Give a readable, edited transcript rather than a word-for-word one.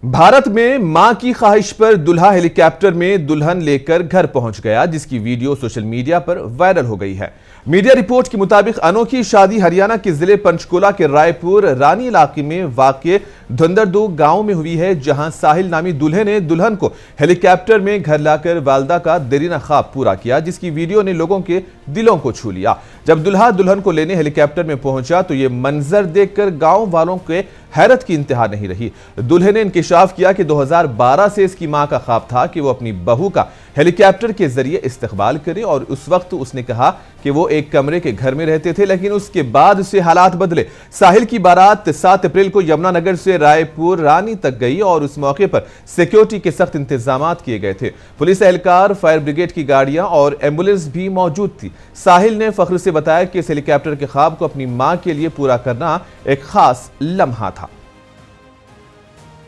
भारत में मां की ख्वाहिश पर दुल्हा हेलीकॉप्टर में दुल्हन लेकर घर पहुंच गया, जिसकी वीडियो सोशल मीडिया पर वायरल हो गई है। मीडिया रिपोर्ट के मुताबिक अनोखी शादी हरियाणा के जिले पंचकुला के रायपुर रानी इलाके में वाक़ धुंदरदू गांव में हुई है, जहां साहिल नामी दूल्हे ने दुल्हन को हेलीकॉप्टर में घर लाकर वालदा का देरीना ख्वाब पूरा किया, जिसकी वीडियो ने लोगों के दिलों को छू लिया। जब दुल्हा दुल्हन को लेने हेलीकॉप्टर में पहुंचा तो ये मंजर देखकर गांव वालों के हैरत की इंतहा नहीं रही। दूल्हे ने इंकिशाफ किया कि 2012 से इसकी मां का ख्वाब था कि वो अपनी बहू का हेलीकॉप्टर के जरिए इस्तकबाल करे, और उस वक्त उसने कहा कि वो एक कमरे के घर में रहते थे, लेकिन उसके बाद उससे हालात बदले। साहिल की बारात 7 अप्रैल को यमुनानगर से रायपुर रानी तक गई और उस मौके पर सिक्योरिटी के सख्त इंतजाम किए गए थे। पुलिस एहलकार, फायर ब्रिगेड की गाड़ियां और एम्बुलेंस भी मौजूद थी। साहिल ने फख्र से बताया कि इस हेलीकॉप्टर के ख्वाब को अपनी मां के लिए पूरा करना एक खास लम्हा था।